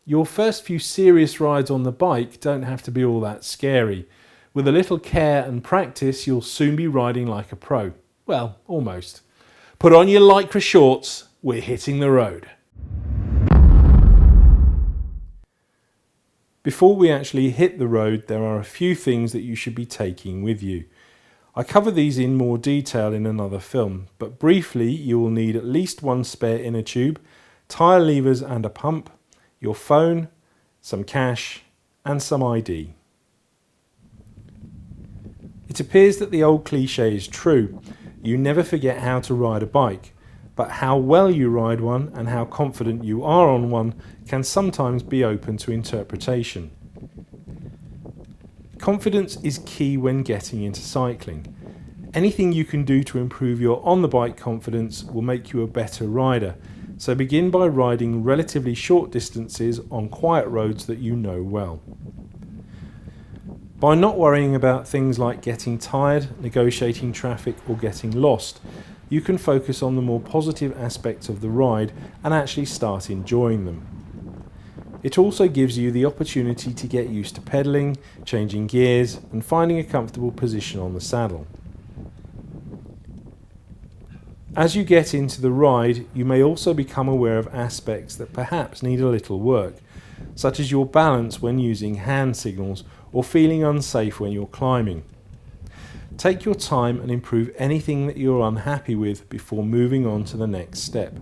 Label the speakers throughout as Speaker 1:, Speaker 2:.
Speaker 1: Your first few serious rides on the bike don't have to be all that scary. With a little care and practice, you'll soon be riding like a pro. Well, almost. Put on your lycra shorts, we're hitting the road. Before we actually hit the road, there are a few things that you should be taking with you. I cover these in more detail in another film, but briefly you will need at least one spare inner tube, tyre levers and a pump, your phone, some cash and some ID. It appears that the old cliche is true. You never forget how to ride a bike, but how well you ride one and how confident you are on one can sometimes be open to interpretation. Confidence is key when getting into cycling. Anything you can do to improve your on-the-bike confidence will make you a better rider, so begin by riding relatively short distances on quiet roads that you know well. By not worrying about things like getting tired, negotiating traffic or getting lost, you can focus on the more positive aspects of the ride and actually start enjoying them. It also gives you the opportunity to get used to pedalling, changing gears and finding a comfortable position on the saddle. As you get into the ride, you may also become aware of aspects that perhaps need a little work, such as your balance when using hand signals or feeling unsafe when you're climbing. Take your time and improve anything that you're unhappy with before moving on to the next step.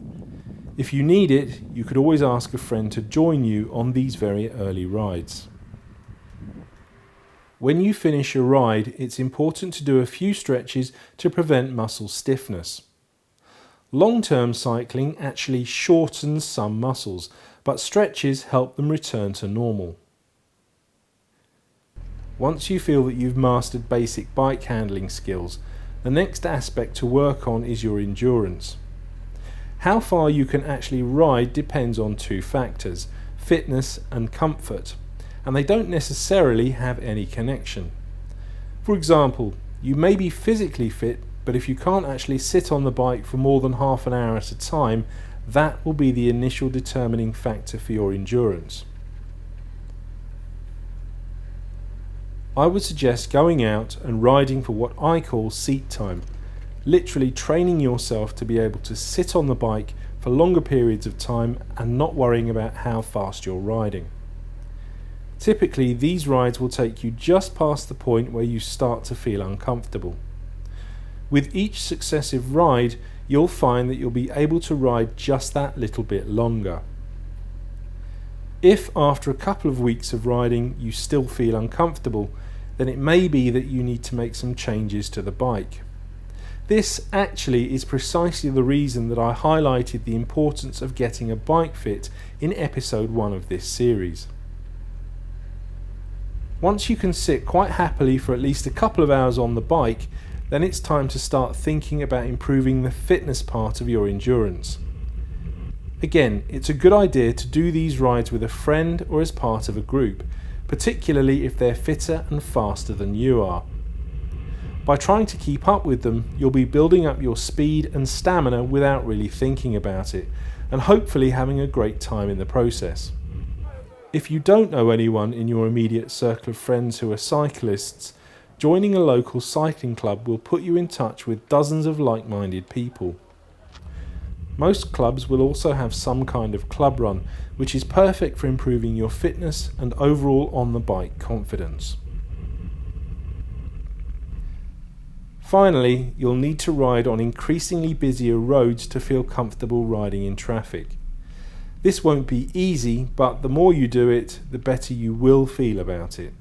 Speaker 1: If you need it, you could always ask a friend to join you on these very early rides. When you finish a ride, it's important to do a few stretches to prevent muscle stiffness. Long-term cycling actually shortens some muscles, but stretches help them return to normal. Once you feel that you've mastered basic bike handling skills, the next aspect to work on is your endurance. How far you can actually ride depends on two factors, fitness and comfort, and they don't necessarily have any connection. For example, you may be physically fit, but if you can't actually sit on the bike for more than half an hour at a time, that will be the initial determining factor for your endurance. I would suggest going out and riding for what I call seat time, literally training yourself to be able to sit on the bike for longer periods of time and not worrying about how fast you're riding. Typically, these rides will take you just past the point where you start to feel uncomfortable. With each successive ride, you'll find that you'll be able to ride just that little bit longer. If after a couple of weeks of riding you still feel uncomfortable, then it may be that you need to make some changes to the bike. This actually is precisely the reason that I highlighted the importance of getting a bike fit in episode 1 of this series. Once you can sit quite happily for at least a couple of hours on the bike, then it's time to start thinking about improving the fitness part of your endurance. Again, it's a good idea to do these rides with a friend or as part of a group, particularly if they're fitter and faster than you are. By trying to keep up with them, you'll be building up your speed and stamina without really thinking about it, and hopefully having a great time in the process. If you don't know anyone in your immediate circle of friends who are cyclists, joining a local cycling club will put you in touch with dozens of like-minded people. Most clubs will also have some kind of club run, which is perfect for improving your fitness and overall on-the-bike confidence. Finally, you'll need to ride on increasingly busier roads to feel comfortable riding in traffic. This won't be easy, but the more you do it, the better you will feel about it.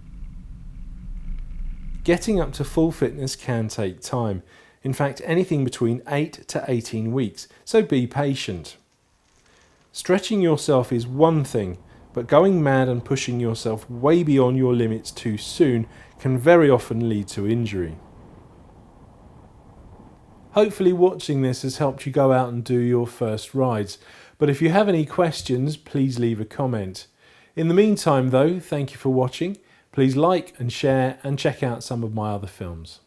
Speaker 1: Getting up to full fitness can take time. In fact, anything between 8 to 18 weeks, so be patient. Stretching yourself is one thing, but going mad and pushing yourself way beyond your limits too soon can very often lead to injury. Hopefully watching this has helped you go out and do your first rides, but if you have any questions, please leave a comment. In the meantime though, thank you for watching. Please like and share and check out some of my other films.